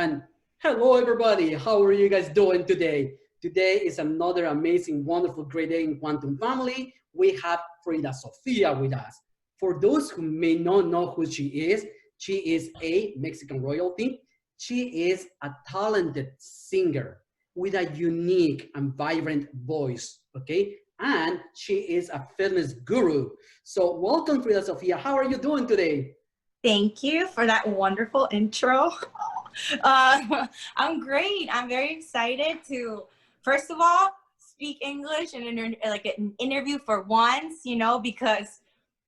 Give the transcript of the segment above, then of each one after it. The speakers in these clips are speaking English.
And hello, everybody. How are you guys doing today? Today is another amazing, wonderful, great day in Quantum Family. We have Frida Sofía with us. For those who may not know who she is a Mexican royalty. She is a talented singer with a unique and vibrant voice, okay? And she is a fitness guru. So welcome, Frida Sofía. How are you doing today? Thank you for that wonderful intro. I'm great. I'm very excited to, first of all, speak English and like an interview for once, you know, because,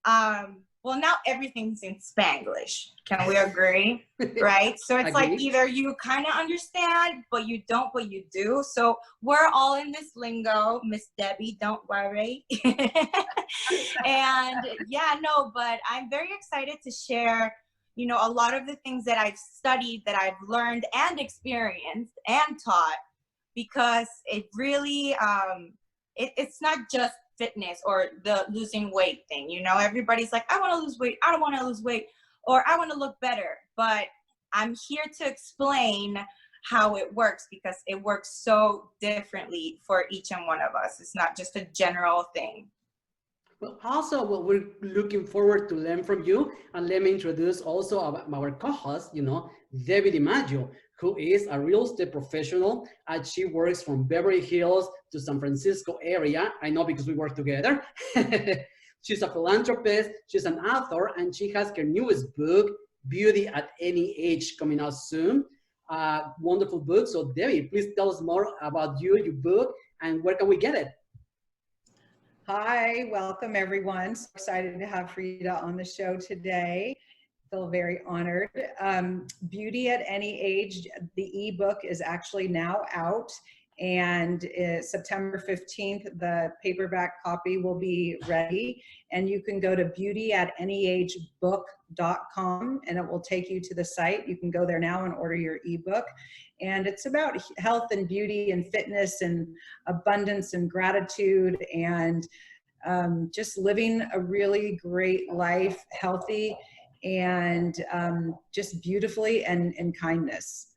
well, now everything's in Spanglish. Can we agree? Right? So it's like either you kind of understand, but you don't, but you do. So we're all in this lingo, Miss Debbie, don't worry. And yeah, no, but I'm very excited to share, you know, a lot of the things that I've studied, that I've learned and experienced and taught, because it really, it's not just fitness or the losing weight thing. You know, everybody's like, I want to lose weight, I don't want to lose weight, or I want to look better. But I'm here to explain how it works, because it works so differently for each and one of us. It's not just a general thing. Well, also, what we're looking forward to learn from you, and let me introduce also our co-host, you know, Debbie Dimaggio, who is a real estate professional, and she works from Beverly Hills to San Francisco area. I know because we work together. She's a philanthropist, she's an author, and she has her newest book, Beauty at Any Age, coming out soon. Wonderful book. So Debbie, please tell us more about you, your book, and where can we get it? Hi, welcome everyone. So excited to have Frida on the show today. Feel very honored. Beauty at Any Age, the ebook is actually now out, and September 15th, the paperback copy will be ready, and you can go to beautyatanyagebook.com and it will take you to the site. You can go there now and order your ebook. And it's about health and beauty and fitness and abundance and gratitude and just living a really great life, healthy and just beautifully and in kindness.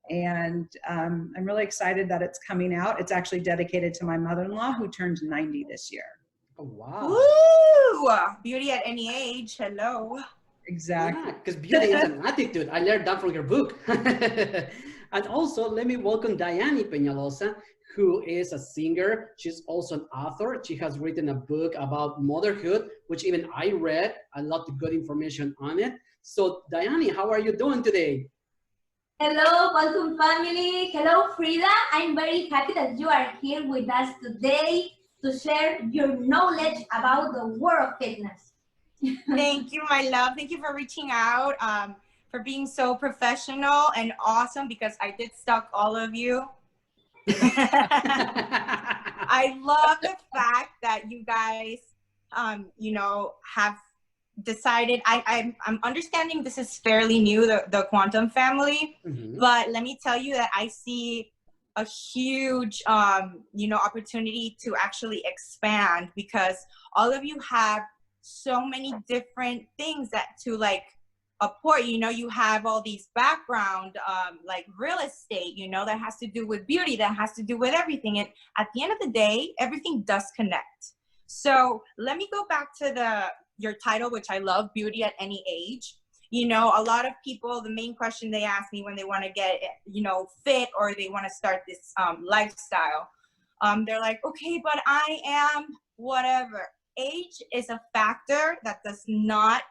And I'm really excited that it's coming out. It's actually dedicated to my mother-in-law who turned 90 this year. Oh, wow. Woo! Beauty at any age. Hello. Exactly. Yeah, because beauty is an attitude. I learned that from your book. And also, let me welcome Dani Penalosa, who is a singer. She's also an author. She has written a book about motherhood, which even I read. A lot of good information on it. So, Dani, how are you doing today? Hello, Quantum family. Hello, Frida. I'm very happy that you are here with us today to share your knowledge about the world of fitness. Thank you, my love. Thank you for reaching out, for being so professional and awesome, because I did stalk all of you. I love the fact that you guys, you know, have decided, I'm understanding this is fairly new, the Quantum family, but let me tell you that I see a huge, you know, opportunity to actually expand, because all of you have so many different things that to like apport. You know, you have all these background, like real estate, you know, that has to do with beauty, that has to do with everything. And at the end of the day, everything does connect. So let me go back to your title, which I love, Beauty at Any Age. You know, a lot of people, the main question they ask me when they want to get, you know, fit, or they want to start this lifestyle, they're like, okay, but I am whatever. Age is a factor that does not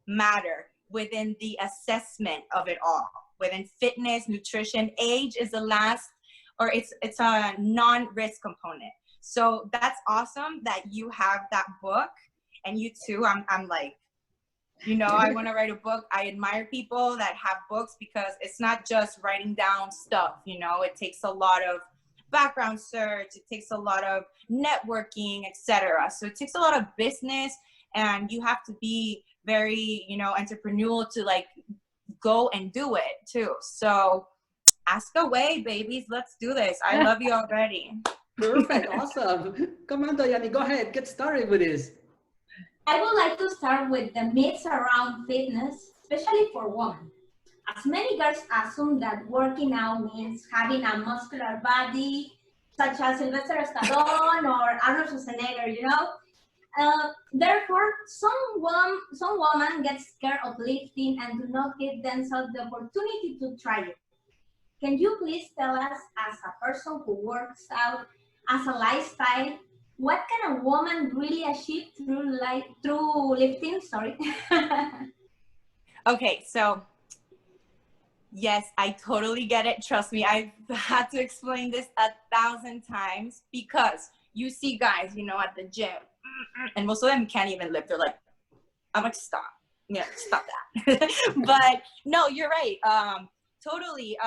matter within the assessment of it all. Within fitness, nutrition, age is the last, or it's a non-risk component. So that's awesome that you have that book, and you too. I'm like, you know, I want to write a book. I admire people that have books, because it's not just writing down stuff, you know, it takes a lot of background search, it takes a lot of networking, etc. So it takes a lot of business, and you have to be very, you know, entrepreneurial to like go and do it too. So ask away, babies. Let's do this. I love you already. Perfect. Awesome. Come on, Dani, go ahead. Get started with this. I would like to start with the myths around fitness, especially for women. as many girls assume that working out means having a muscular body, such as Sylvester Stallone or Arnold Schwarzenegger, you know. Therefore, some women get scared of lifting and do not give themselves the opportunity to try it. Can you please tell us, as a person who works out as a lifestyle, what can a woman really achieve through lifting? Sorry. Okay, so yes, I totally get it. Trust me, I've had to explain this 1,000 times because you see guys, you know, at the gym, and most of them can't even lift. They're like, I'm like, stop. Yeah, stop that. But no, you're right. Totally.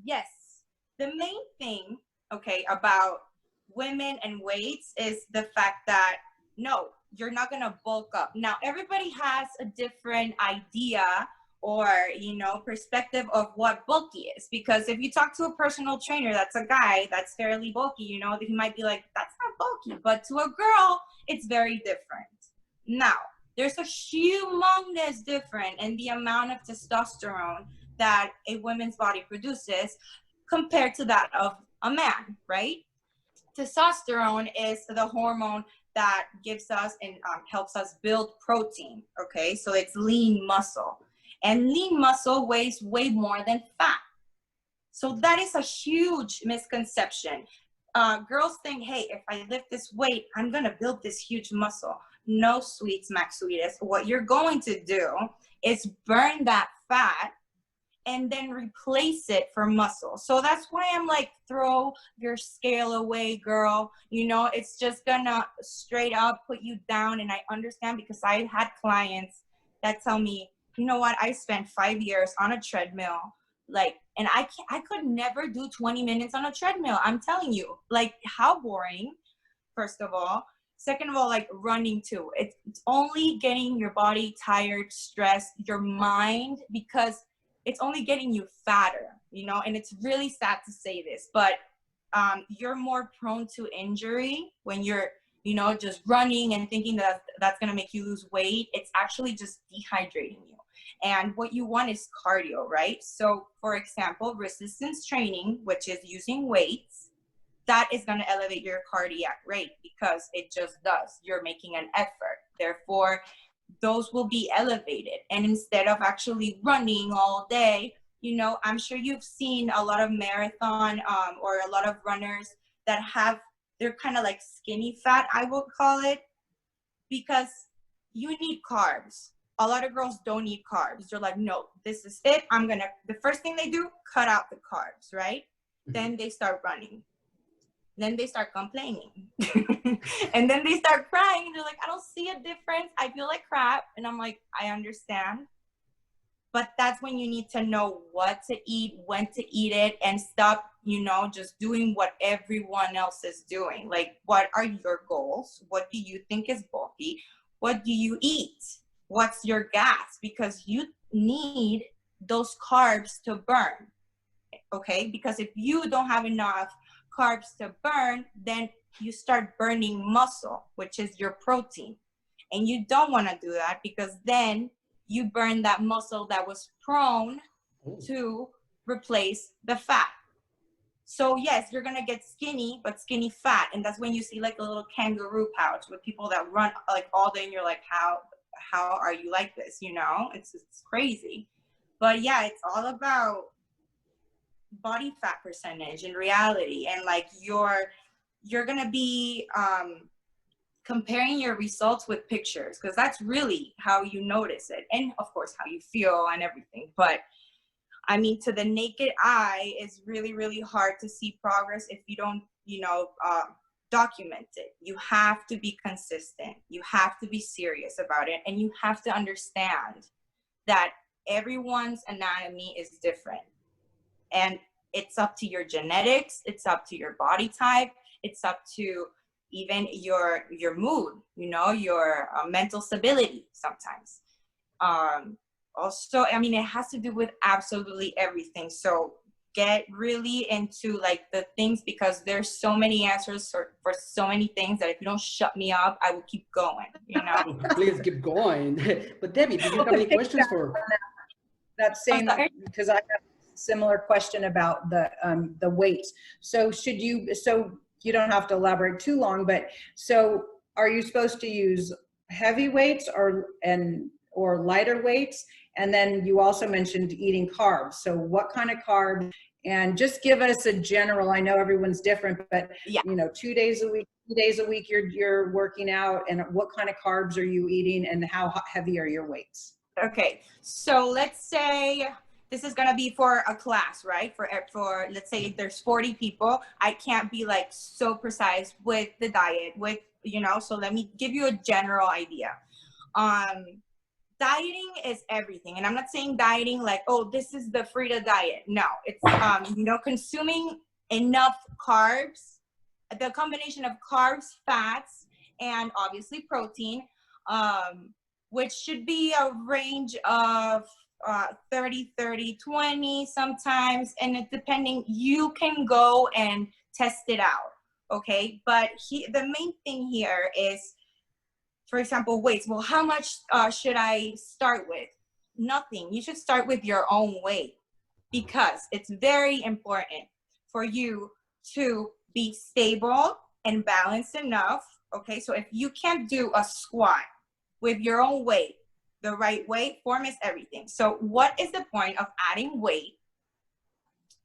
Yes. The main thing, okay, about women and weights is the fact that no, you're not gonna bulk up. Now, everybody has a different idea or, you know, perspective of what bulky is. Because if you talk to a personal trainer, that's a guy that's fairly bulky, you know, he might be like, that's not bulky. But to a girl, it's very different. Now, there's a humongous difference in the amount of testosterone that a woman's body produces compared to that of a man, right? Testosterone is the hormone that gives us and helps us build protein, okay? So it's lean muscle. And lean muscle weighs way more than fat. So that is a huge misconception. Girls think, hey, if I lift this weight, I'm gonna build this huge muscle. No, sweets, Max Sweetest. What you're going to do is burn that fat and then replace it for muscle. So that's why I'm like, throw your scale away, girl. You know, it's just gonna straight up put you down. And I understand because I had clients that tell me, you know what, I spent 5 years on a treadmill, like, and I could never do 20 minutes on a treadmill. I'm telling you, like, how boring, first of all. Second of all, like running too. It's only getting your body tired, stressed, your mind, because it's only getting you fatter, you know, and it's really sad to say this, but you're more prone to injury when you're, you know, just running and thinking that that's going to make you lose weight. It's actually just dehydrating you. And what you want is cardio, right? So for example, resistance training, which is using weights, that is going to elevate your cardiac rate because it just does. You're making an effort. Therefore, those will be elevated. And instead of actually running all day, you know, I'm sure you've seen a lot of marathon or a lot of runners that they're kind of like skinny fat, I would call it, because you need carbs. A lot of girls don't need carbs. They're like, no, this is it. The first thing they do, cut out the carbs, right? Then they start running. Then they start complaining. And then they start crying. They're like, I don't see a difference. I feel like crap. And I'm like, I understand. But that's when you need to know what to eat, when to eat it, and stop, you know, just doing what everyone else is doing. Like, what are your goals? What do you think is bulky? What do you eat? What's your gas? Because you need those carbs to burn, okay? Because if you don't have enough carbs to burn, then you start burning muscle, which is your protein. And you don't want to do that because then you burn that muscle that was prone to replace the fat. So yes, you're going to get skinny, but skinny fat. And that's when you see like a little kangaroo pouch with people that run like all day and you're like, how are you like this? You know, it's crazy. But yeah, it's all about body fat percentage in reality. And like you're going to be comparing your results with pictures, because that's really how you notice it. And of course, how you feel and everything. But I mean, to the naked eye, it's really, really hard to see progress if you don't, you know, document it. You have to be consistent. You have to be serious about it. And you have to understand that everyone's anatomy is different. And it's up to your genetics. It's up to your body type. It's up to even your mood, you know, your mental stability sometimes. Also, I mean, it has to do with absolutely everything. So get really into like the things, because there's so many answers for so many things that if you don't shut me up, I will keep going, you know. Please keep going. But Debbie, do you have any questions for? that same, because I have a similar question about the weight. So so you don't have to elaborate too long, but so are you supposed to use heavy weights or lighter weights? And then you also mentioned eating carbs. So what kind of carbs? And just give us a general, I know everyone's different, but yeah, 2 days a week, 2 days a week you're working out, and what kind of carbs are you eating, and how heavy are your weights? Okay, so let's say this is gonna be for a class, right? For let's say there's 40 people. I can't be like so precise with the diet, so let me give you a general idea. Dieting is everything, and I'm not saying dieting like, oh, this is the Frida diet. No, it's consuming enough carbs, the combination of carbs, fats, and obviously protein, which should be a range of 30, 30, 20 sometimes, and it depending, you can go and test it out, okay? But the main thing here is, for example, weights. Well, how much should I start with? Nothing. You should start with your own weight, because it's very important for you to be stable and balanced enough. Okay, so if you can't do a squat with your own weight, the right weight, form is everything. So what is the point of adding weight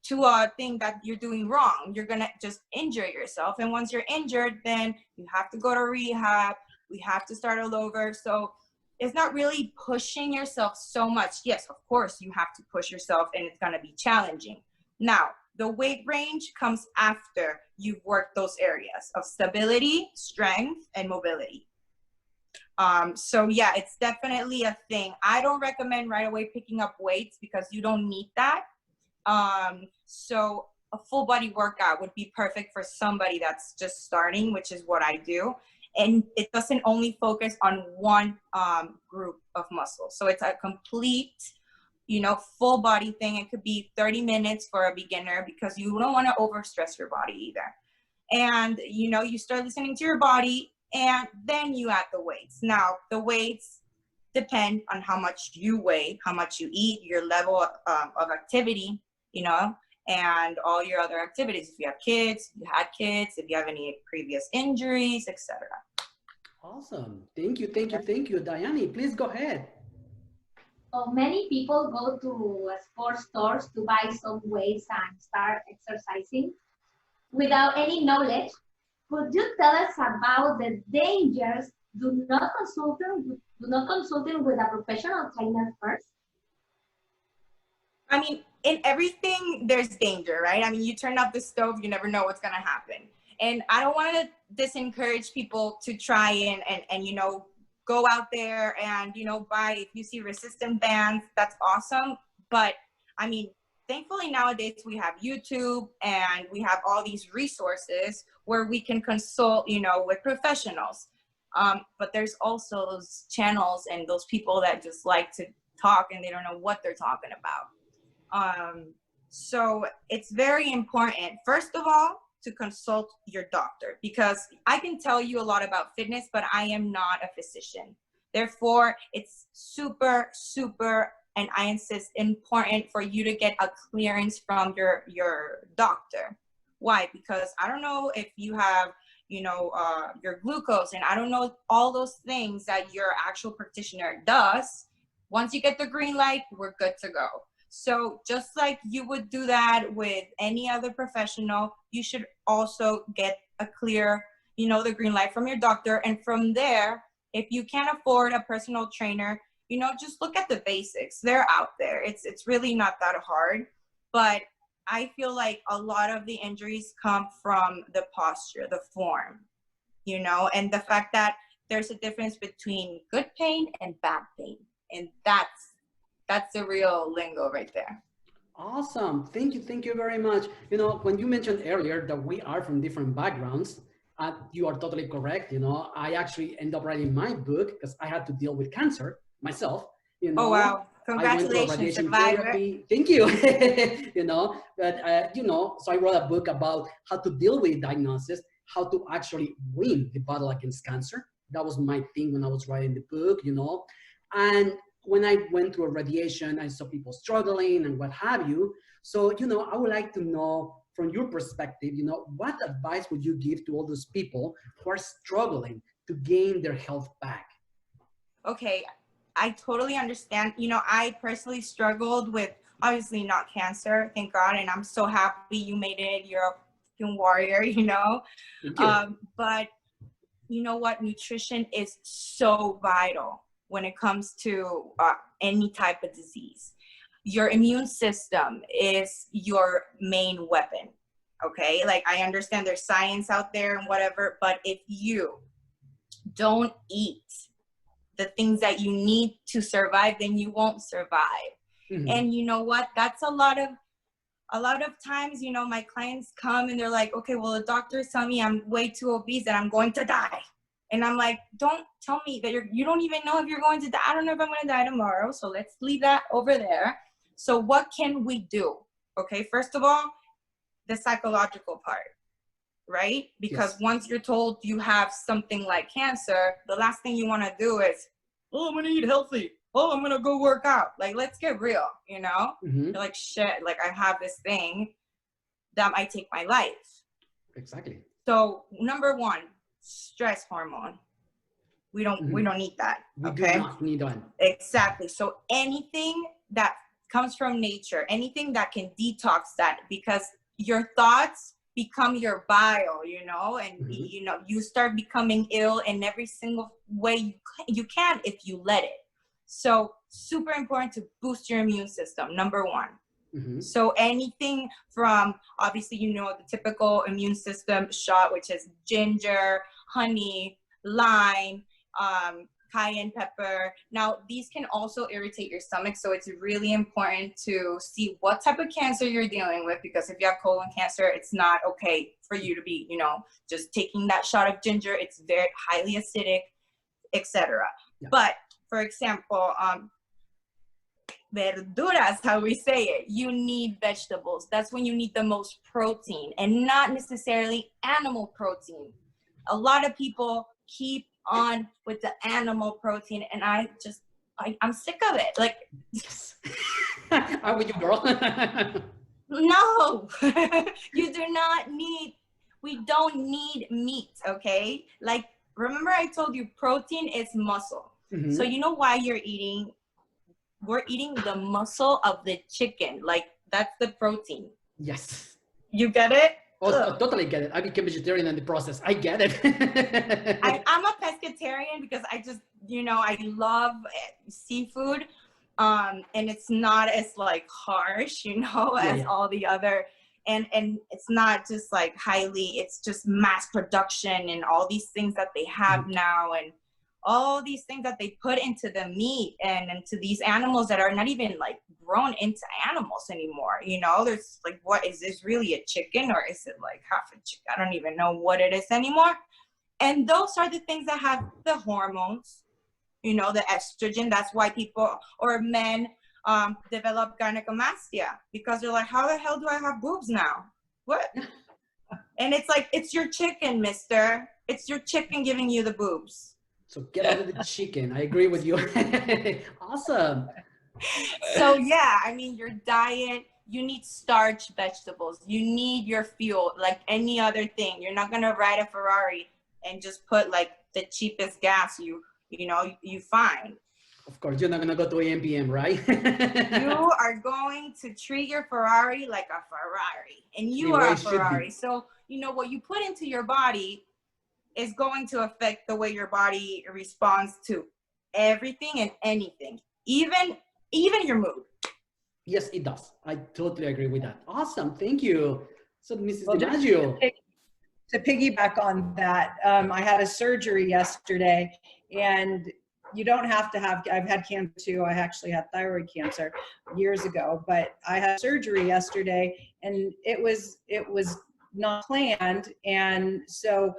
to a thing that you're doing wrong? You're gonna just injure yourself. And once you're injured, then you have to go to rehab. We have to start all over. So it's not really pushing yourself so much. Yes, of course, you have to push yourself, and it's going to be challenging. Now, the weight range comes after you've worked those areas of stability, strength, and mobility. So yeah, it's definitely a thing. I don't recommend right away picking up weights, because you don't need that. So a full body workout would be perfect for somebody that's just starting, which is what I do. And it doesn't only focus on one group of muscles. So it's a complete, full body thing. It could be 30 minutes for a beginner, because you don't want to overstress your body either. And, you start listening to your body, and then you add the weights. Now, the weights depend on how much you weigh, how much you eat, your level of activity, and all your other activities. If you have kids, you had kids, if you have any previous injuries, etc. Awesome. Thank you. Diane, please go ahead. So many people go to sports stores to buy some weights and start exercising without any knowledge. Could you tell us about the dangers? Do not consulting with a professional trainer first. I mean, in everything, there's danger, right? I mean, you turn off the stove, you never know what's going to happen. And I don't want to disencourage people to try and go out there and, buy, if you see resistant bands, that's awesome. But I mean, thankfully nowadays we have YouTube, and we have all these resources where we can consult, with professionals. But there's also those channels and those people that just like to talk, and they don't know what they're talking about. So it's very important, first of all, to consult your doctor, because I can tell you a lot about fitness, but I am not a physician. Therefore, it's super, super, and I insist, important for you to get a clearance from your doctor. Why? Because I don't know if you have, your glucose, and I don't know all those things that your actual practitioner does. Once you get the green light, we're good to go. So just like you would do that with any other professional, you should also get a clear, the green light from your doctor. And from there, if you can't afford a personal trainer, just look at the basics. They're out there. It's really not that hard. But I feel like a lot of the injuries come from the posture, the form, and the fact that there's a difference between good pain and bad pain. And that's the real lingo right there. Awesome. Thank you very much. When you mentioned earlier that we are from different backgrounds, you are totally correct. I actually ended up writing my book because I had to deal with cancer myself. Oh, wow. Congratulations, survivor. Therapy. Thank you. But, so I wrote a book about how to deal with diagnosis, how to actually win the battle against cancer. That was my thing when I was writing the book, And when I went through a radiation, I saw people struggling and what have you. So, you know, I would like to know from your perspective, you know, what advice would you give to all those people who are struggling to gain their health back? Okay, I totally understand. You know, I personally struggled with, obviously not cancer, thank God, and I'm so happy you made it. You're a fucking warrior, you know. Thank you. But you know what? Nutrition is so vital when it comes to any type of disease. Your immune system is your main weapon, okay? Like, I understand there's science out there and whatever, but if you don't eat the things that you need to survive, then you won't survive. Mm-hmm. And you know what? That's a lot of times, you know, my clients come and they're like, okay, well, the doctors tell me I'm way too obese and I'm going to die. And I'm like, don't tell me that you don't even know if you're going to die. I don't know if I'm going to die tomorrow. So let's leave that over there. So what can we do? Okay, first of all, the psychological part, right? Because Yes. once you're told you have something like cancer, the last thing you want to do is, oh, I'm going to eat healthy. Oh, I'm going to go work out. Like, let's get real, you know? Mm-hmm. You're like, shit, like I have this thing that might take my life. Exactly. So number one, stress hormone. We don't need that. We Okay. do not need one. Exactly. So anything that comes from nature, anything that can detox that, because your thoughts become your bile, you know, and Mm-hmm. you know, you start becoming ill in every single way you can if you let it. So super important to boost your immune system, number one. Mm-hmm. So anything from, obviously, you know, the typical immune system shot, which is ginger, honey, lime, cayenne pepper. Now, these can also irritate your stomach. So it's really important to see what type of cancer you're dealing with, because if you have colon cancer, it's not okay for you to be, you know, just taking that shot of ginger. It's very highly acidic, etc. Yeah. But for example, verduras, how we say it, you need vegetables. That's when you need the most protein, and not necessarily animal protein. A lot of people keep on with the animal protein, and I'm sick of it. Like, Yes. Are we you, girl? no, we don't need meat, okay? Like, remember I told you protein is muscle. Mm-hmm. So you know why we're eating the muscle of the chicken. Like, that's the protein. Yes. You get it? Oh, I totally get it. I became vegetarian in the process. I get it. I'm a pescatarian because I just, you know, I love seafood. And it's not as like harsh, you know, as all the other, and it's not just like it's just mass production and all these things that they have now, and all these things that they put into the meat and into these animals that are not even like grown into animals anymore. You know, there's like, what is this really, a chicken, or is it like half a chicken? I don't even know what it is anymore. And those are the things that have the hormones, you know, the estrogen. That's why people or men develop gynecomastia, because they're like, how the hell do I have boobs now? What? And it's like, it's your chicken, mister. It's your chicken giving you the boobs. So get out of the chicken. I agree with you. Awesome. So yeah, I mean, your diet, you need starch vegetables. You need your fuel, like any other thing. You're not gonna ride a Ferrari and just put like the cheapest gas you find. Of course, you're not gonna go to AMPM, right? You are going to treat your Ferrari like a Ferrari, and you are a Ferrari. So you know what you put into your body is going to affect the way your body responds to everything and anything, even your mood. Yes, it does. I totally agree with that. Awesome, thank you. So, Mrs. Well, Dimaggio. To piggyback on that, I had a surgery yesterday, and you don't have to have, I've had cancer too. I actually had thyroid cancer years ago, but I had surgery yesterday, and it was not planned. And so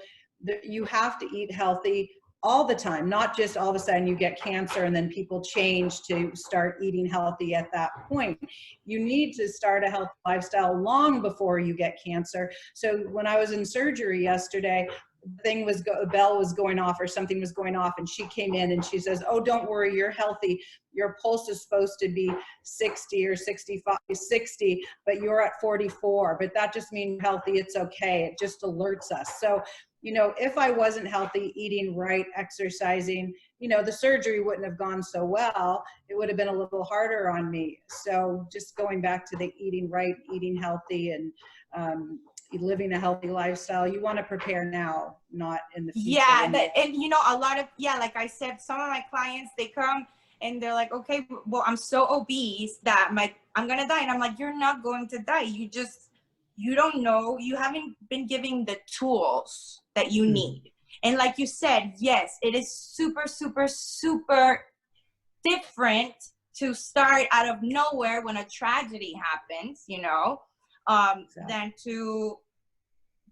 you have to eat healthy. all the time, not just all of a sudden you get cancer and then people change to start eating healthy at that point. You need to start a healthy lifestyle long before you get cancer. So when I was in surgery yesterday, a bell was going off or something was going off, and she came in and she says, oh, don't worry, you're healthy. Your pulse is supposed to be 60 or 65, 60, but you're at 44. But that just means healthy, it's okay. It just alerts us. So, you know, if I wasn't healthy, eating right, exercising, you know, the surgery wouldn't have gone so well. It would have been a little harder on me. So just going back to the eating right, eating healthy, and living a healthy lifestyle, you want to prepare now, not in the future. Yeah, and you know, a lot of, like I said, some of my clients, they come and they're like, okay, well, I'm so obese that I'm gonna die. And I'm like, you're not going to die. You don't know. You haven't been given the tools that you need. And like you said, yes, it is super, super, super different to start out of nowhere when a tragedy happens, you know, than to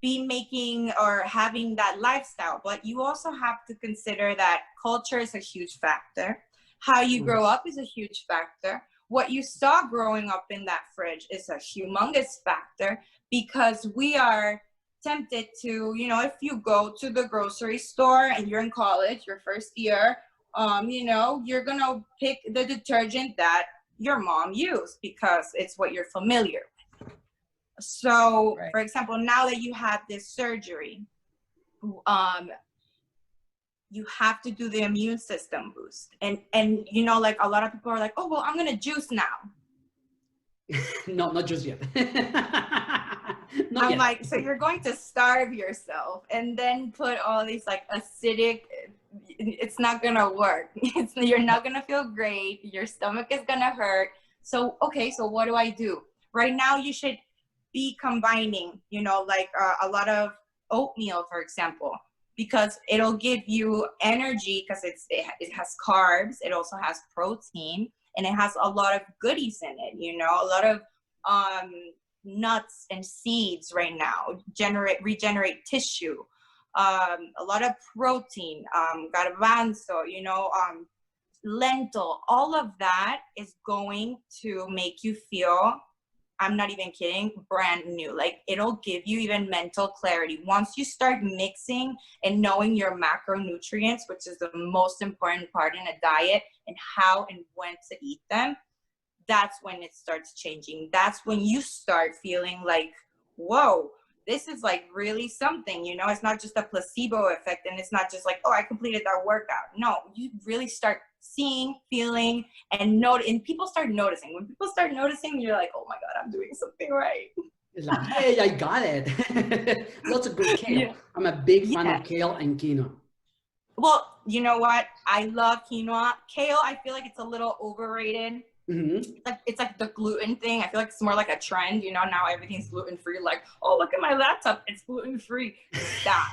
be making or having that lifestyle. But you also have to consider that culture is a huge factor. How you grow up is a huge factor. What you saw growing up in that fridge is a humongous factor, because we are tempted to, you know, if you go to the grocery store and you're in college, your first year, you know, you're gonna pick the detergent that your mom used because it's what you're familiar with. So, for example, now that you have this surgery, you have to do the immune system boost. And you know, like a lot of people are like, oh, well, I'm gonna juice now. No, not just yet. I'm like, so you're going to starve yourself and then put all these like acidic, it's not gonna work. You're not gonna feel great. Your stomach is gonna hurt. So, okay, so what do I do? Right now, you should be combining, you know, like a lot of oatmeal, for example, because it'll give you energy because it has carbs. It also has protein, and it has a lot of goodies in it, you know, a lot of nuts and seeds right now, regenerate tissue, a lot of protein, garbanzo, you know, lentil, all of that is going to make you feel, I'm not even kidding, brand new. Like, it'll give you even mental clarity. Once you start mixing and knowing your macronutrients, which is the most important part in a diet, and how and when to eat them, that's when it starts changing. That's when you start feeling like, whoa, this is like really something, you know? It's not just a placebo effect, and it's not just like, oh, I completed that workout. No, you really start seeing, feeling, and people start noticing. When people start noticing, you're like, oh my God, I'm doing something right. It's like, hey, I got it. Lots of good kale. Yeah. I'm a big fan of kale and quinoa. Well, you know what? I love quinoa. Kale, I feel like it's a little overrated. It's like the gluten thing. I feel like it's more like a trend, you know, now everything's gluten-free. Like, oh, look at my laptop, it's gluten-free. Stop.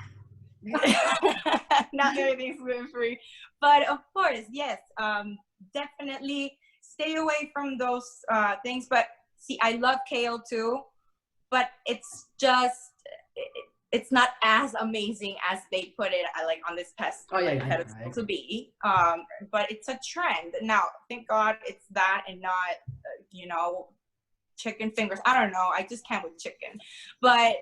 Not everything's gluten-free. But of course, yes, definitely stay away from those things. But see, I love kale too, but it's just, it's not as amazing as they put it like on this pedestal to be. But it's a trend. Now, thank God it's that and not, you know, chicken fingers. I don't know. I just can't with chicken. But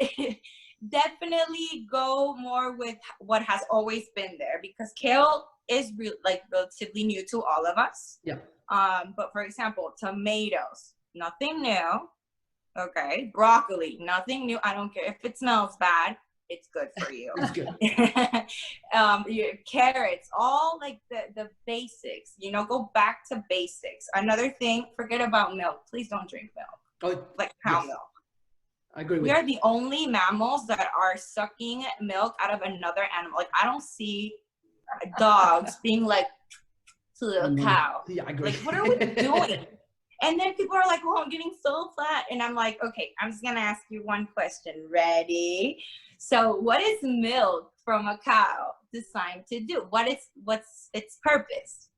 definitely go more with what has always been there, because kale is relatively new to all of us. Yeah. But for example, tomatoes, nothing new. Okay, broccoli, nothing new. I don't care if it smells bad, it's good for you. It's good. Your carrots, all like the basics, you know, go back to basics. Another thing, forget about milk. Please don't drink milk. Oh, like cow milk. I agree with you. We are the only mammals that are sucking milk out of another animal. Like, I don't see dogs being like to the cow. Yeah, I agree. Like, what are we doing? And then people are like, oh, I'm getting so fat. And I'm like, okay, I'm just going to ask you one question. Ready? So what is milk from a cow designed to do? What's its purpose?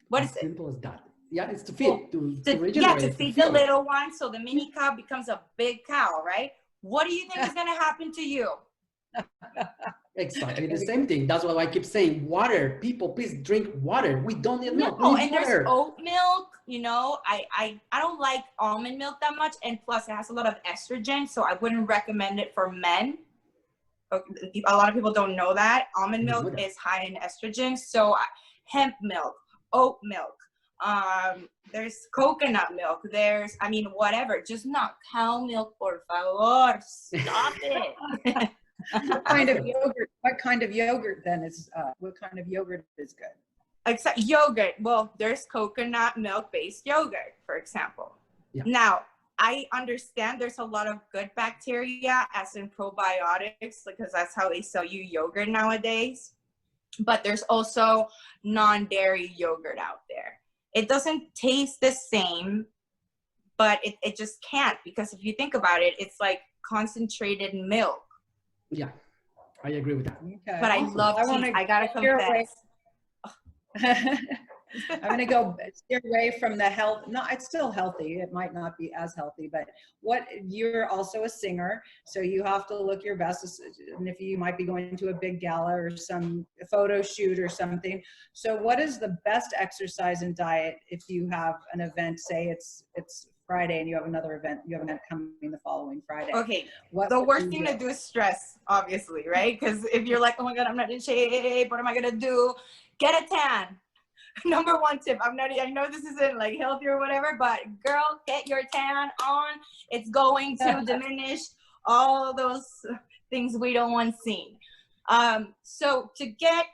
What is it? Simple as that. Yeah, it's to feed. To regenerate. Yeah, to feed the little one so the mini cow becomes a big cow, right? What do you think is going to happen to you? Exactly the same thing. That's why I keep saying water. People, please drink water. We don't need milk. No, We and need water. there's oat milk, you know. I don't like almond milk that much, and plus it has a lot of estrogen, so I wouldn't recommend it for men. A lot of people don't know that. Almond milk is high in estrogen, so hemp milk, oat milk, there's coconut milk, there's, I mean, whatever, just not cow milk, por favor, stop it. What kind of yogurt? What kind of yogurt then is? What kind of yogurt is good? Except yogurt. Well, there's coconut milk-based yogurt, for example. Yeah. Now, I understand there's a lot of good bacteria, as in probiotics, because that's how they sell you yogurt nowadays. But there's also non-dairy yogurt out there. It doesn't taste the same, but it just can't, because if you think about it, it's like concentrated milk. Yeah, I agree with that. Okay. But I love cheese. I gotta confess. I'm going to go steer away from the health. No, it's still healthy. It might not be as healthy, but you're also a singer, so you have to look your best. And if you might be going to a big gala or some photo shoot or something. So what is the best exercise and diet if you have an event, say it's Friday and you have another event, you have an event coming the following Friday? Okay, the worst thing to do is stress, obviously, right? Because if you're like, oh my God, I'm not in shape, what am I gonna do? Get a tan. Number one tip. I know this isn't like healthy or whatever, but girl, get your tan on. It's going to diminish all those things we don't want seen. So to get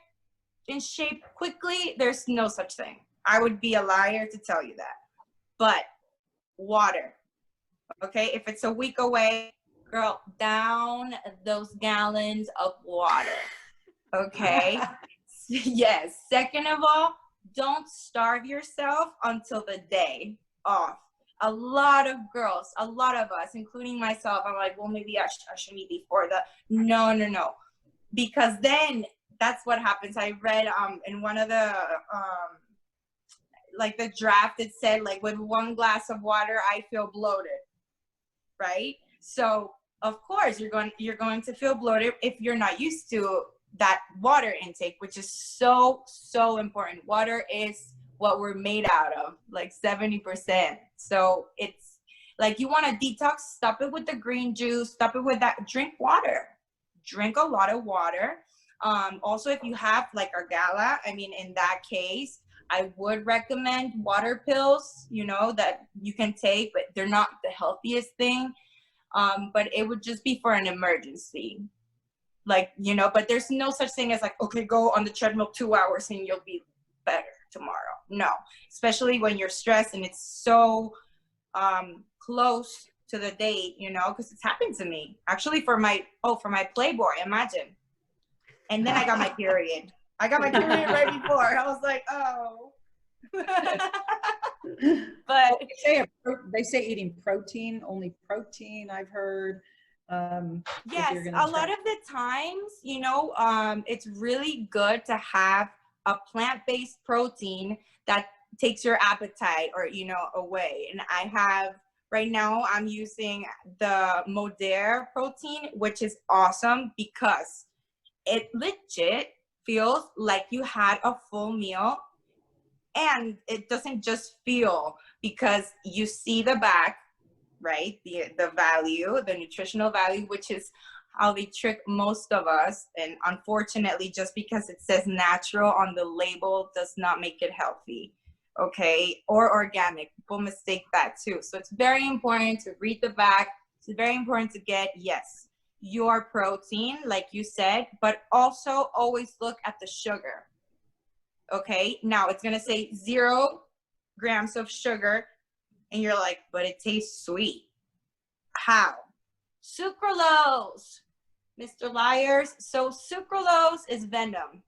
in shape quickly, there's no such thing. I would be a liar to tell you that. But water, okay? If it's a week away, girl, down those gallons of water, okay? Yes. Second of all, don't starve yourself until the day off. A lot of girls, a lot of us, including myself, I'm like, well, maybe I should eat before the, no. Because then that's what happens. I read in one of the, like the draft, it said like with one glass of water, I feel bloated, right? So of course you're going to feel bloated if you're not used to that water intake, which is so important. Water is what we're made out of, like 70%. So it's like, you want to detox, stop it with the green juice, stop it with that, drink water, drink a lot of water. Also, if you have like a gala, I mean, in that case, I would recommend water pills, you know, that you can take, but they're not the healthiest thing. But it would just be for an emergency. Like, you know, but there's no such thing as like, okay, go on the treadmill 2 hours and you'll be better tomorrow. No, especially when you're stressed and it's so close to the date, you know, because it's happened to me actually for my Playboy, imagine. And then I got my period. I got my period right before. I was like, oh. But they say eating protein, only protein, I've heard. Yes, a lot of the times, you know, it's really good to have a plant-based protein that takes your appetite or, you know, away. And I have, right now, I'm using the Modere protein, which is awesome because it legit feels like you had a full meal. And it doesn't just feel, because you see the back, right? The value, the nutritional value, which is how they trick most of us. And unfortunately, just because it says natural on the label does not make it healthy, okay? Or organic. People mistake that too. So it's very important to read the back. It's very important to get, yes, your protein, like you said, but also always look at the sugar, okay? Now it's gonna say 0 grams of sugar, and you're like, but it tastes sweet. How? Sucralose, Mr. Liars. So sucralose is venom.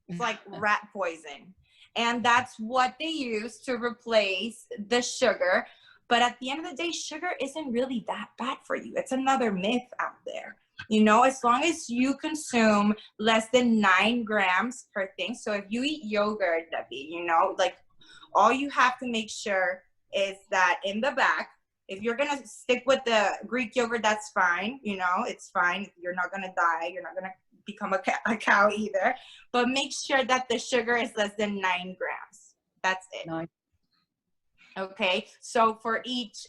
It's like rat poison. And that's what they use to replace the sugar. But at the end of the day, sugar isn't really that bad for you. It's another myth out there. You know, as long as you consume less than 9 grams per thing. So if you eat yogurt, Debbie, you know, like all you have to make sure is that in the back, if you're going to stick with the Greek yogurt, that's fine. You know, it's fine. You're not going to die. You're not going to become a cow either, but make sure that the sugar is less than 9 grams. That's it. 9. Okay, so for each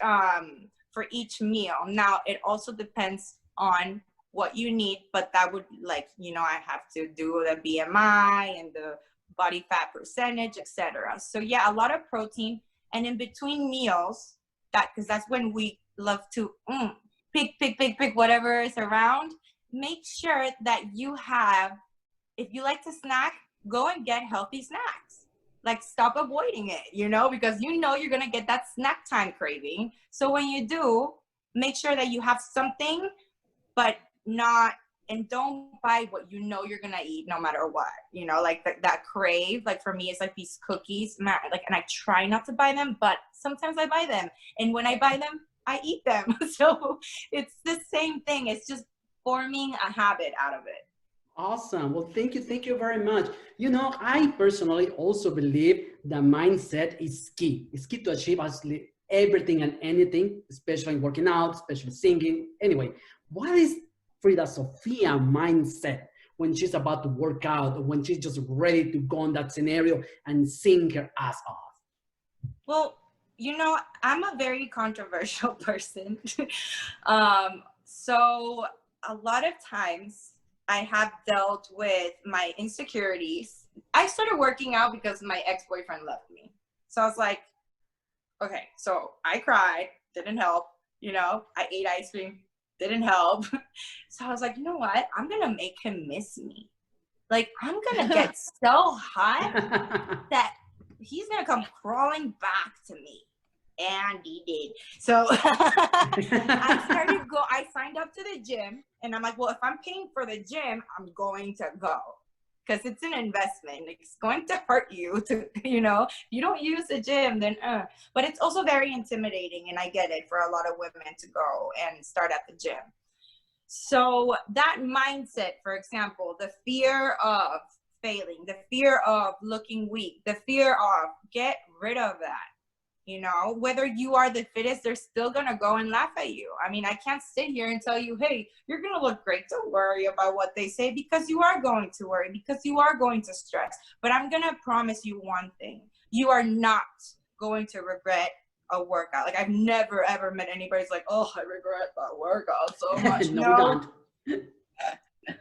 meal. Now it also depends on what you need, but that would, like, you know, I have to do the BMI and the body fat percentage, etc. So yeah, a lot of protein, and in between meals, because that's when we love to pick whatever is around. Make sure that you have, if you like to snack, go and get healthy snacks. Like, stop avoiding it, you know, because you know you're gonna get that snack time craving. So when you do, make sure that you have something, but not, and don't buy what you know you're gonna eat no matter what, you know, like that crave. Like for me, it's like these cookies, like, and I try not to buy them, but sometimes I buy them, and when I buy them, I eat them. So it's the same thing. It's just forming a habit out of it. Awesome. Well, thank you very much. You know, I personally also believe that mindset is key. It's key to achieve actually everything and anything, especially working out, especially singing. Anyway, what is Frida Sofía mindset when she's about to work out, or when she's just ready to go in that scenario and sing her ass off? Well, you know, I'm a very controversial person. So a lot of times I have dealt with my insecurities. I started working out because my ex-boyfriend left me. So I was like, okay, so I cried, didn't help. You know, I ate ice cream, didn't help. So I was like, you know what? I'm going to make him miss me. Like, I'm going to get so hot that he's going to come crawling back to me. And he did. So I signed up to the gym, and I'm like, well, if I'm paying for the gym, I'm going to go, because it's an investment. It's going to hurt you to, you know, you don't use the gym, then, but it's also very intimidating. And I get it, for a lot of women to go and start at the gym. So that mindset, for example, the fear of failing, the fear of looking weak, the fear of, get rid of that. You know, whether you are the fittest, they're still going to go and laugh at you. I mean, I can't sit here and tell you, hey, you're going to look great. Don't worry about what they say, because you are going to worry, because you are going to stress. But I'm going to promise you one thing. You are not going to regret a workout. Like, I've never, ever met anybody who's like, oh, I regret that workout so much.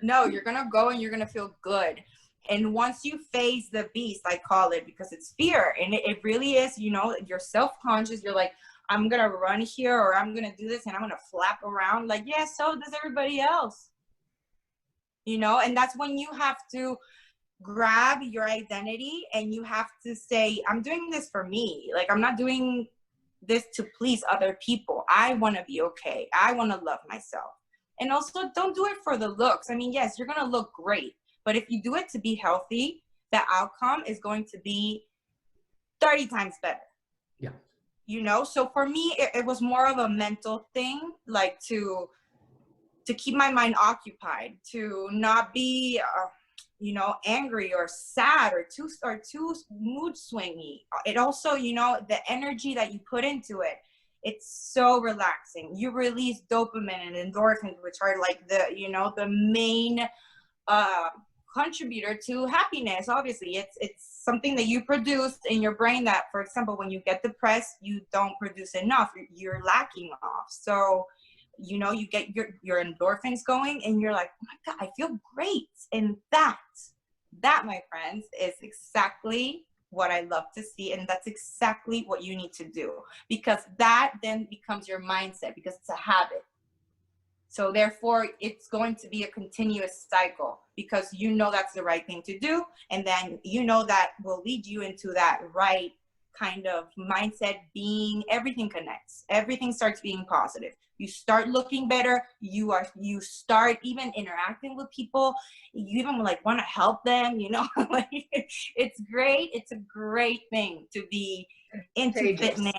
No, you're going to go and you're going to feel good. And once you face the beast, I call it, because it's fear. And it really is, you know, you're self-conscious. You're like, I'm going to run here, or I'm going to do this, and I'm going to flap around. Like, yeah, so does everybody else. You know, and that's when you have to grab your identity, and you have to say, I'm doing this for me. Like, I'm not doing this to please other people. I want to be okay. I want to love myself. And also, don't do it for the looks. I mean, yes, you're going to look great. But if you do it to be healthy, the outcome is going to be 30 times better. Yeah. You know, so for me, it was more of a mental thing, like to keep my mind occupied, to not be, you know, angry or sad or too mood swingy. It also, you know, the energy that you put into it, it's so relaxing. You release dopamine and endorphins, which are like the, you know, the main contributor to happiness. Obviously, it's something that you produce in your brain that, for example, when you get depressed, you don't produce enough. You're lacking off. So, you know, you get your endorphins going, and you're like, oh my God, I feel great. And that, my friends, is exactly what I love to see. And that's exactly what you need to do, because that then becomes your mindset, because it's a habit. So therefore, it's going to be a continuous cycle, because you know that's the right thing to do. And then you know that will lead you into that right kind of mindset, being, everything connects. Everything starts being positive. You start looking better. You start even interacting with people. You even like want to help them, you know, like it's great. It's a great thing to be into fitness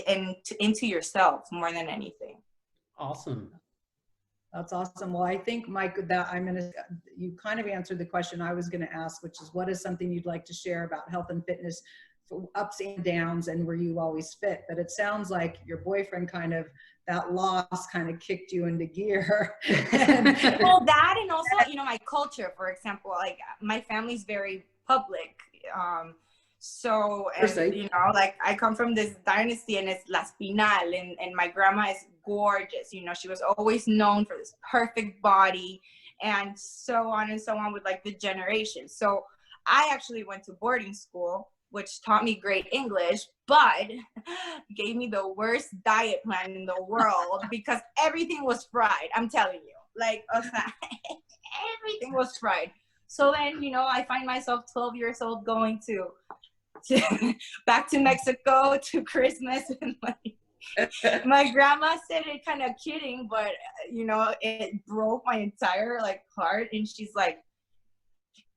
and into yourself more than anything. Awesome. That's awesome. Well, I think, Mike, that you kind of answered the question I was going to ask, which is, what is something you'd like to share about health and fitness, ups and downs, and were you always fit? But it sounds like your boyfriend kind of, that loss kind of kicked you into gear. Well, that, and also, you know, my culture, for example, like my family's very public. So, and, you know, like I come from this dynasty and it's La Spinal, and my grandma is gorgeous. You know, she was always known for this perfect body and so on and so on with like the generations. So I actually went to boarding school, which taught me great English, but gave me the worst diet plan in the world because everything was fried. I'm telling you, like, everything was fried. So then, you know, I find myself 12 years old going to back to Mexico to Christmas, and my grandma said it kind of kidding, but you know, it broke my entire like heart. And she's like,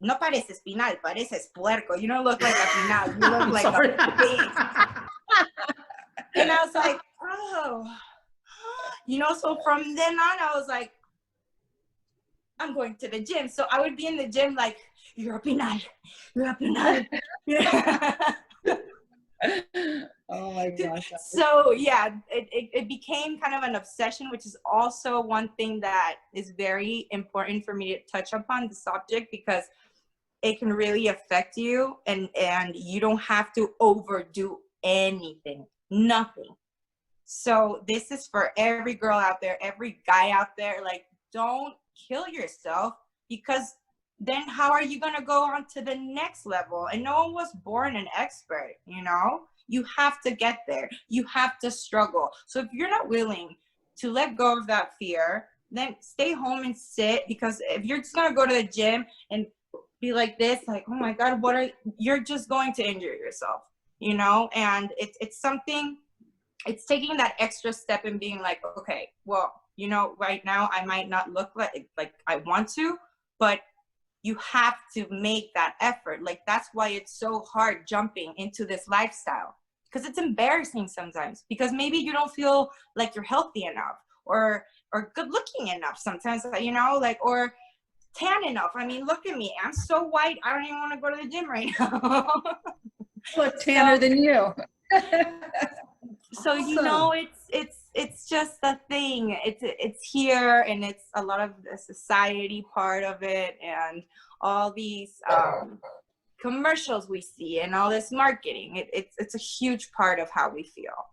"No pareces espinal, pareces puerco. You don't look like a espinal. You look like a pig." And I was like, "Oh," you know. So from then on, I was like, I'm going to the gym. So I would be in the gym like, "You're a pinal, you're a pinal." Oh my gosh. So yeah, it became kind of an obsession, which is also one thing that is very important for me to touch upon the subject, because it can really affect you, and you don't have to overdo anything, nothing. So this is for every girl out there, every guy out there, like, don't kill yourself, because then how are you going to go on to the next level? And no one was born an expert, you know? You have to get there. You have to struggle. So if you're not willing to let go of that fear, then stay home and sit, because if you're just going to go to the gym and be like this, like, oh my God, you're just going to injure yourself, you know? And it's something, it's taking that extra step and being like, okay, well, you know, right now I might not look like I want to, but you have to make that effort. Like, that's why it's so hard jumping into this lifestyle, because it's embarrassing sometimes, because maybe you don't feel like you're healthy enough or good looking enough sometimes, you know, like, or tan enough. I mean, look at me. I'm so white. I don't even want to go to the gym right now. Look tanner than you. So, you know, it's just a thing. It's here, and it's a lot of the society part of it, and all these commercials we see, and all this marketing. It's a huge part of how we feel.